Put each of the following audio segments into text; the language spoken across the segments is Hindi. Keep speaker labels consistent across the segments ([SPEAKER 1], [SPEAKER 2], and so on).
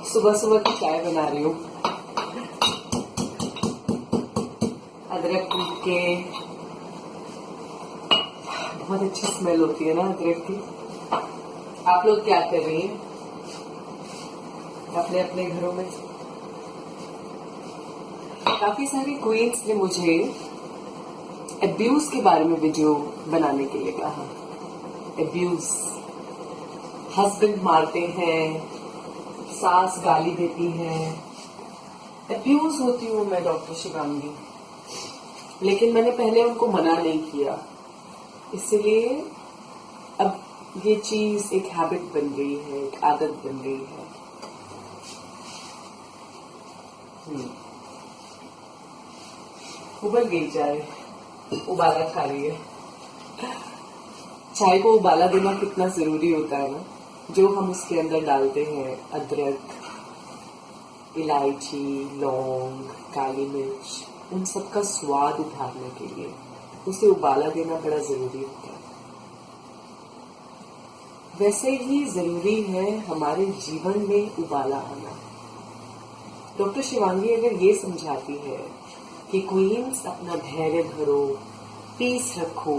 [SPEAKER 1] सुबह सुबह की चाय बना रही हूँ। अदरक कूट के, बहुत अच्छी स्मेल होती है ना अदरक की। आप लोग क्या कर रही हैं अपने अपने घरों में? काफी सारी क्वींस ने मुझे अब्यूज के बारे में वीडियो बनाने के लिए कहा। अब्यूज, हस्बैंड मारते हैं, सास गाली देती है, अब्यूज होती हूँ मैं डॉक्टर शिवांगी। लेकिन मैंने पहले उनको मना नहीं किया, इसलिए अब ये चीज एक हैबिट बन गई है, एक आदत बन गई है। उबल गई चाय, उबाला खा रही है। चाय को उबाला देना कितना जरूरी होता है ना। जो हम उसके अंदर डालते हैं, अदरक, इलायची, लौंग, काली मिर्च, उन सब का स्वाद उतारने के लिए उसे उबाला देना बड़ा जरूरी होता है। वैसे ही जरूरी है हमारे जीवन में उबाला आना। डॉक्टर शिवांगी अगर ये समझाती है कि क्वींस अपना धैर्य धरो, पीस रखो,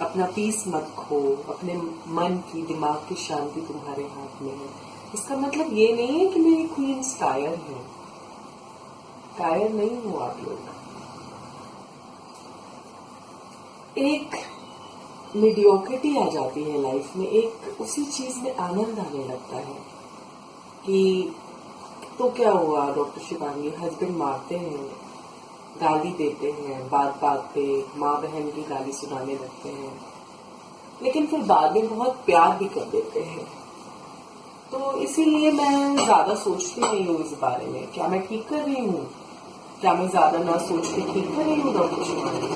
[SPEAKER 1] अपना पीस मत खो, अपने मन की, दिमाग की शांति तुम्हारे हाथ में है, इसका मतलब ये नहीं है कि मेरी क्वींस कायर है। कायर नहीं हो आप लोग। एक मीडियोक्रिटी आ जाती है लाइफ में, एक उसी चीज में आनंद आने लगता है कि तो क्या हुआ डॉक्टर शिवांगी, हस्बैंड मारते हैं, गाली देते हैं, बात बात पे माँ बहन की गाली सुनाने लगते हैं, लेकिन फिर बाद में बहुत प्यार भी कर देते हैं। तो इसीलिए मैं ज्यादा सोचती नहीं हूँ इस बारे में। क्या मैं ठीक कर रही हूँ? क्या मैं ज्यादा ना सोच के ठीक कर रही हूँ डॉक्टर शिवांगी?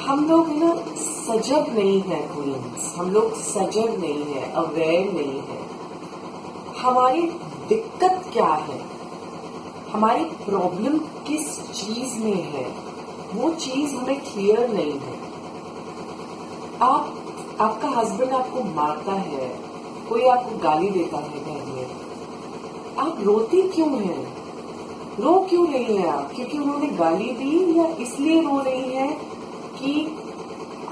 [SPEAKER 1] हम लोग ना सजग नहीं है क्वींस, हम लोग सजग नहीं है, अवेयर नहीं है। हमारी दिक्कत क्या है, हमारी प्रॉब्लम किस चीज में है, वो चीज हमें क्लियर नहीं है। आपका हस्बैंड आपको मारता है, कोई आपको गाली देता है घर में, आप रोती क्यों हैं? रो क्यों रही हैं आप? क्योंकि उन्होंने गाली दी, या इसलिए रो रही हैं कि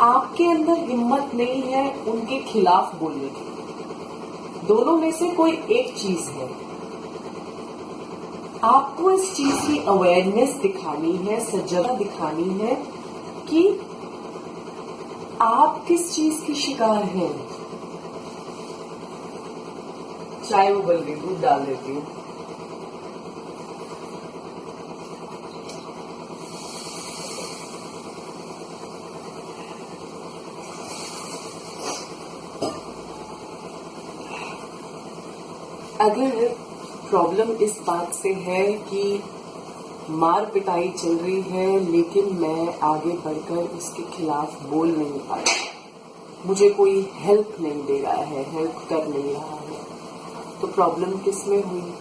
[SPEAKER 1] आपके अंदर हिम्मत नहीं है उनके खिलाफ बोलने की? दोनों में से कोई एक चीज है। आपको इस चीज की अवेयरनेस दिखानी है, सजगता दिखानी है कि आप किस चीज की शिकार हैं। चाय उबल गई, दूध डाल देती हूँ। अगर प्रॉब्लम इस बात से है कि मार पिटाई चल रही है, लेकिन मैं आगे बढ़कर उसके खिलाफ बोल नहीं पाया, मुझे कोई हेल्प नहीं दे रहा है, हेल्प कर नहीं रहा है, तो प्रॉब्लम किस में हुई?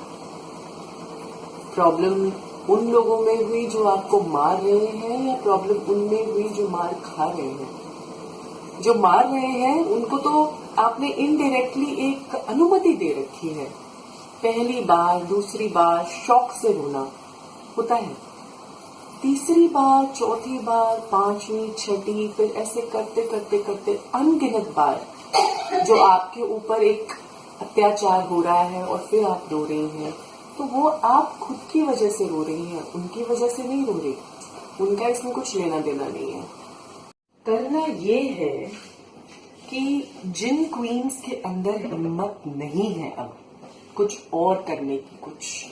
[SPEAKER 1] प्रॉब्लम उन लोगों में हुई जो आपको मार रहे हैं, या प्रॉब्लम उनमें हुई जो मार खा रहे हैं? जो मार रहे हैं उनको तो आपने इनडायरेक्टली एक अनुमति दे रखी है। पहली बार, दूसरी बार शौक से रोना होता है, तीसरी बार, चौथी बार, पांचवी, छठी, फिर ऐसे करते करते करते अनगिनत बार जो आपके ऊपर एक अत्याचार हो रहा है और फिर आप रो रही हैं, तो वो आप खुद की वजह से रो रही हैं, उनकी वजह से नहीं रो रही। उनका इसमें कुछ लेना देना नहीं है। करना ये है कि जिन क्वींस के अंदर हिम्मत नहीं है अब कुछ और करने की, कुछ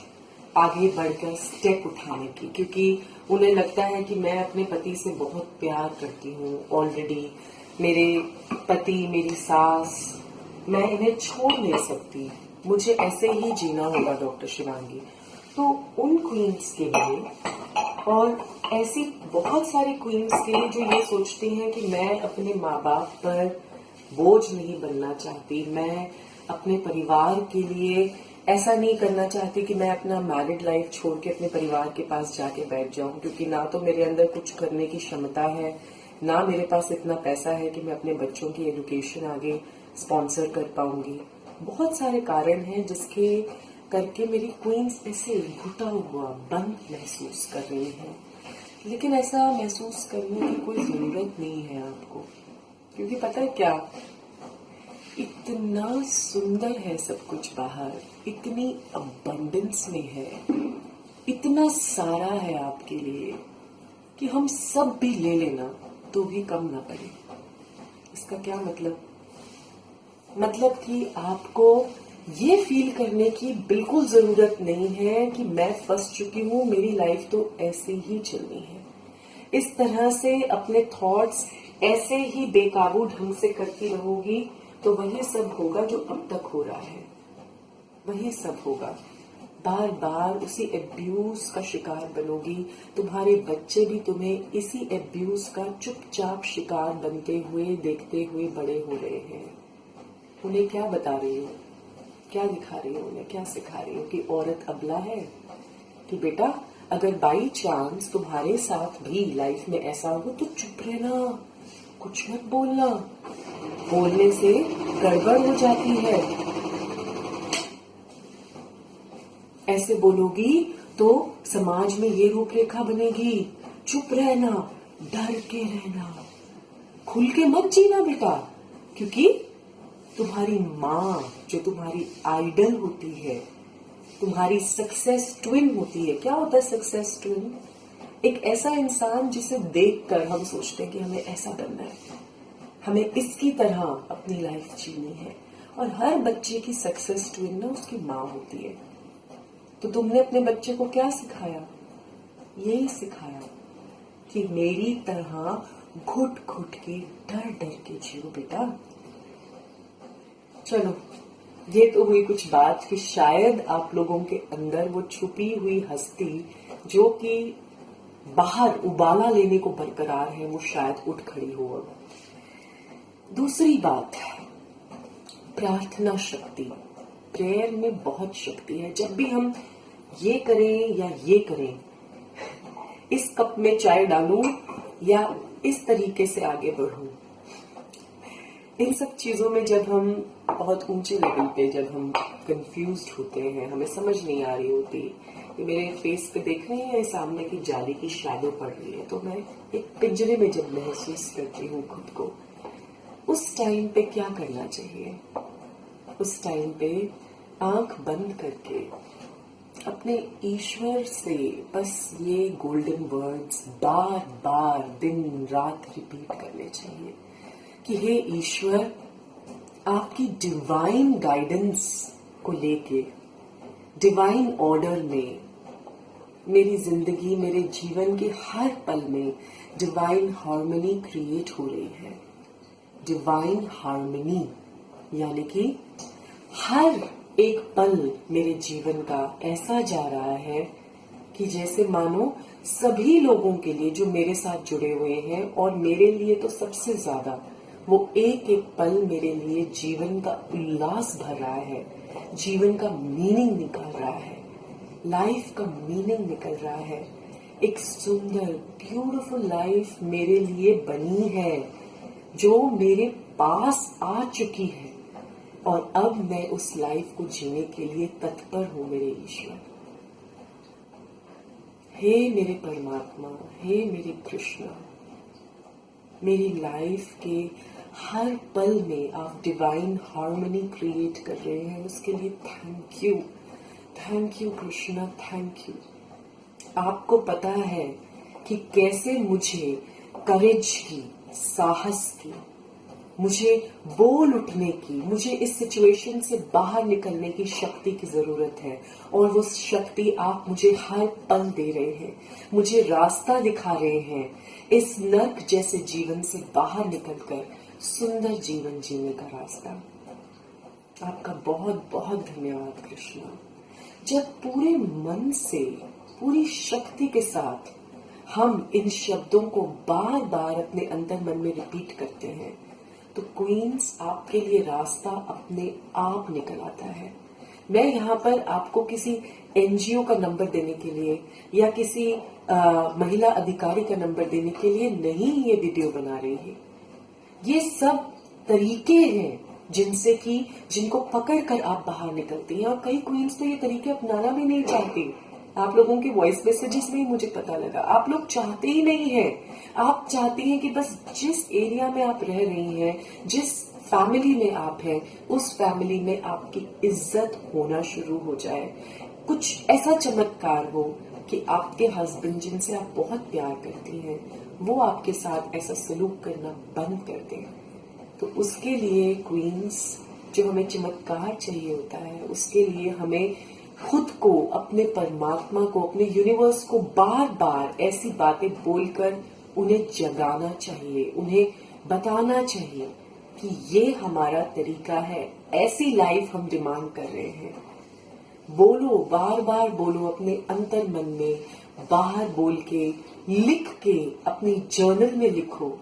[SPEAKER 1] आगे बढ़कर स्टेप उठाने की, क्योंकि उन्हें लगता है कि मैं अपने पति से बहुत प्यार करती हूँ ऑलरेडी, मेरे पति, मेरी सास, मैं इन्हें छोड़ नहीं सकती, मुझे ऐसे ही जीना होगा डॉक्टर शिवांगी। तो उन क्वींस के लिए, और ऐसी बहुत सारी क्वींस के लिए जो ये सोचती हैं कि मैं अपने माँ बाप पर बोझ नहीं बनना चाहती, मैं अपने परिवार के लिए ऐसा नहीं करना चाहती कि मैं अपना मैरिड लाइफ छोड़ के अपने परिवार के पास जाके बैठ जाऊं, क्योंकि ना तो मेरे अंदर कुछ करने की क्षमता है, ना मेरे पास इतना पैसा है कि मैं अपने बच्चों की एजुकेशन आगे स्पॉन्सर कर पाऊंगी। बहुत सारे कारण हैं जिसके करके मेरी क्वींस ऐसे घुटा हुआ बंद महसूस कर रही हैं। लेकिन ऐसा महसूस करने की कोई जरूरत नहीं है आपको, क्योंकि पता है क्या, इतना सुंदर है सब कुछ बाहर, इतनी अबंडेंस में है, इतना सारा है आपके लिए कि हम सब भी ले लेना तो भी कम ना पड़े। इसका क्या मतलब कि आपको ये फील करने की बिल्कुल जरूरत नहीं है कि मैं फंस चुकी हूं, मेरी लाइफ तो ऐसे ही चलनी है। इस तरह से अपने थॉट्स ऐसे ही बेकाबू ढंग से करती रहोगी तो वही सब होगा जो अब तक हो रहा है, वही सब होगा। बार बार उसी एब्यूज का शिकार बनोगी। तुम्हारे बच्चे भी तुम्हें इसी एब्यूज का चुपचाप शिकार बनते हुए देखते हुए बड़े हो रहे हैं। उन्हें क्या बता रही हो, क्या दिखा रही हो, उन्हें क्या सिखा रही हो कि औरत अबला है? कि बेटा अगर बाई चांस तुम्हारे साथ भी लाइफ में ऐसा हो तो चुप रहना, कुछ मत बोलना, बोलने से गड़बड़ हो जाती है। ऐसे बोलोगी तो समाज में ये रूपरेखा बनेगी। चुप रहना, डर के रहना, खुल के मत जीना बेटा, क्योंकि तुम्हारी माँ जो तुम्हारी आइडल होती है, तुम्हारी सक्सेस ट्विन होती है। क्या होता है सक्सेस ट्विन? एक ऐसा इंसान जिसे देखकर हम सोचते हैं कि हमें ऐसा बनना है, हमें इसकी तरह अपनी लाइफ जीनी है। और हर बच्चे की सक्सेस ट्विन ना उसकी माँ होती है। तो तुमने अपने बच्चे को क्या सिखाया? यही सिखाया कि मेरी तरह घुट घुट के डर डर के जियो बेटा। चलो, ये तो हुई कुछ बात कि शायद आप लोगों के अंदर वो छुपी हुई हस्ती जो कि बाहर उबाला लेने को बरकरार है, वो शायद उठ खड़ी हो। दूसरी बात, प्रार्थना शक्ति। प्रेयर में बहुत शक्ति है। जब भी हम ये करें या ये करें, इस कप में चाय डालूं या इस तरीके से आगे बढ़ूं, इन सब चीजों में जब हम बहुत ऊंचे लेवल पे जब हम कंफ्यूज्ड होते हैं, हमें समझ नहीं आ रही होती, ये मेरे फेस पे देख रहे हैं सामने की जाली की शैडो पड़ रही है, तो मैं एक पिंजरे में जब महसूस करती हूँ खुद को, उस टाइम पे क्या करना चाहिए? उस टाइम पे आंख बंद करके अपने ईश्वर से बस ये गोल्डन वर्ड्स बार बार दिन रात रिपीट करने चाहिए कि हे ईश्वर, आपकी डिवाइन गाइडेंस को लेके डिवाइन ऑर्डर में मेरी जिंदगी, मेरे जीवन के हर पल में डिवाइन हार्मनी क्रिएट हो रही है। डिवाइन हार्मनी यानी कि हर एक पल मेरे जीवन का ऐसा जा रहा है कि जैसे मानो सभी लोगों के लिए जो मेरे साथ जुड़े हुए हैं, और मेरे लिए तो सबसे ज्यादा, वो एक एक पल मेरे लिए जीवन का उल्लास भर रहा है, जीवन का मीनिंग निकाल रहा है, लाइफ का मीनिंग निकल रहा है। एक सुंदर ब्यूटीफुल लाइफ मेरे लिए बनी है जो मेरे पास आ चुकी है, और अब मैं उस लाइफ को जीने के लिए तत्पर हूं मेरे ईश्वर। हे मेरे परमात्मा, हे मेरे कृष्ण, मेरी लाइफ के हर पल में आप डिवाइन हार्मनी क्रिएट कर रहे हैं, उसके लिए thank you, thank you Krishna, thank you. आपको पता है कि कैसे मुझे करेज की, साहस की, मुझे बोल उठने की, मुझे इस सिचुएशन से बाहर निकलने की शक्ति की जरूरत है, और वो शक्ति आप मुझे हर पल दे रहे हैं, मुझे रास्ता दिखा रहे हैं इस नर्क जैसे जीवन से बाहर निकलकर सुंदर जीवन जीने का रास्ता। आपका बहुत बहुत धन्यवाद कृष्णा। जब पूरे मन से, पूरी शक्ति के साथ हम इन शब्दों को बार बार अपने अंदर मन में रिपीट करते हैं, तो क्वींस आपके लिए रास्ता अपने आप निकल आता है। मैं यहाँ पर आपको किसी एनजीओ का नंबर देने के लिए या किसी महिला अधिकारी का नंबर देने के लिए नहीं ये वीडियो बना रही है। ये सब तरीके हैं जिनको पकड़ कर आप बाहर निकलती हैं। और कई क्वींस तो ये तरीके अपनाना भी नहीं चाहती। आप लोगों के वॉइस मैसेजेस में ही मुझे पता लगा, आप लोग चाहते ही नहीं हैं। आप चाहती हैं कि बस जिस एरिया में आप रह रही हैं, जिस फैमिली में आप हैं, उस फैमिली में आपकी इज्जत होना शुरू हो जाए। कुछ ऐसा चमत्कार हो कि आपके हस्बैंड, जिनसे आप बहुत प्यार करती हैं, वो आपके साथ ऐसा सलूक करना बंद कर दें। तो उसके लिए क्वींस, जो हमें चमत्कार चाहिए होता है, उसके लिए हमें खुद को, अपने परमात्मा को, अपने यूनिवर्स को बार बार ऐसी बातें बोलकर उन्हें जगाना चाहिए, उन्हें बताना चाहिए कि ये हमारा तरीका है, ऐसी लाइफ हम डिमांड कर रहे हैं। बोलो, बार बार बोलो अपने अंतर मन में, बाहर बोल के, लिख के, अपनी जर्नल में लिखो।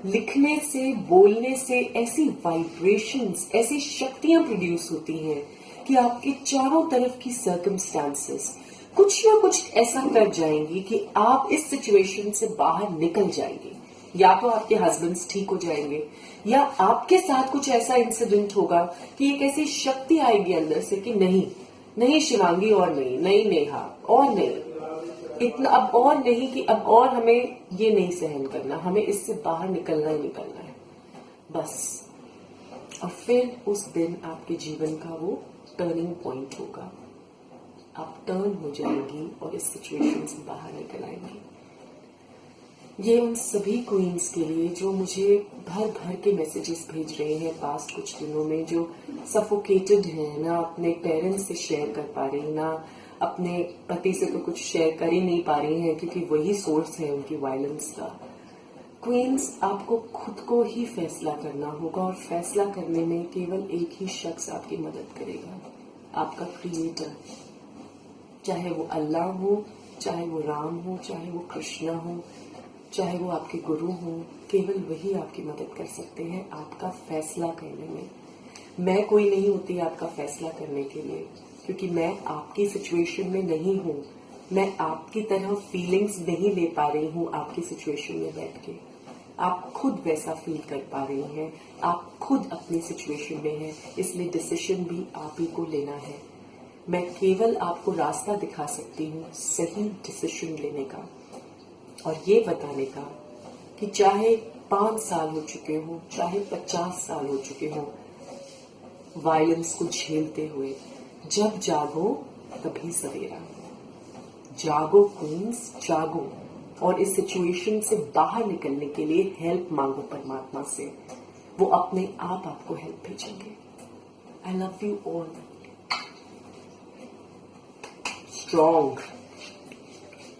[SPEAKER 1] लिखने से, बोलने से ऐसी वाइब्रेशंस, ऐसी शक्तियां प्रोड्यूस होती हैं कि आपके चारों तरफ की सर्कमस्टांसेस कुछ ना कुछ ऐसा कर जाएंगी कि आप इस सिचुएशन से बाहर निकल जाएंगे। या तो आपके हस्बैंड्स ठीक हो जाएंगे, या आपके साथ कुछ ऐसा इंसिडेंट होगा कि एक ऐसी शक्ति आएगी अंदर से कि नहीं शिवांगी, और नहीं नेहा, और नहीं इतना, अब और नहीं, कि अब और हमें ये नहीं सहन करना, हमें इससे बाहर निकलना ही निकलना है बस। और फिर उस दिन आपके जीवन का वो टर्निंग पॉइंट होगा। आप टर्न हो जाएंगी और इस सिचुएशन से बाहर निकल आएंगी। ये उन सभी क्वींस के लिए जो मुझे भर भर के मैसेजेस भेज रहे हैं पास्ट कुछ दिनों में, जो सफोकेटेड हैं, ना अपने पेरेंट्स से शेयर कर पा रही, ना अपने पति से तो कुछ शेयर कर ही नहीं पा रही हैं क्योंकि वही सोर्स है उनकी वायलेंस का। क्वींस, आपको खुद को ही फैसला करना होगा, और फैसला करने में केवल एक ही शख्स आपकी मदद करेगा, आपका क्रिएटर। चाहे वो अल्लाह हो, चाहे वो राम हो, चाहे वो कृष्णा हो, चाहे वो आपके गुरु हो, केवल वही आपकी मदद कर सकते हैं आपका फैसला करने में। मैं कोई नहीं होती आपका फैसला करने के लिए, क्योंकि मैं आपकी सिचुएशन में नहीं हूं। मैं आपकी तरह फीलिंग्स नहीं ले पा रही हूं आपकी सिचुएशन में बैठ के। आप खुद वैसा फील कर पा रही हैं, आप खुद अपनी सिचुएशन में हैं, इसलिए डिसीजन भी आप ही को लेना है। मैं केवल आपको रास्ता दिखा सकती हूँ सही डिसीजन लेने का, और ये बताने का कि चाहे 5 साल हो चुके हो, चाहे 50 साल हो चुके हो वायलेंस को झेलते हुए, जब जागो तभी सवेरा। जागो क्वींस, जागो, और इस सिचुएशन से बाहर निकलने के लिए हेल्प मांगो परमात्मा से। वो अपने आप आपको हेल्प भेजेंगे। I love you all. Strong.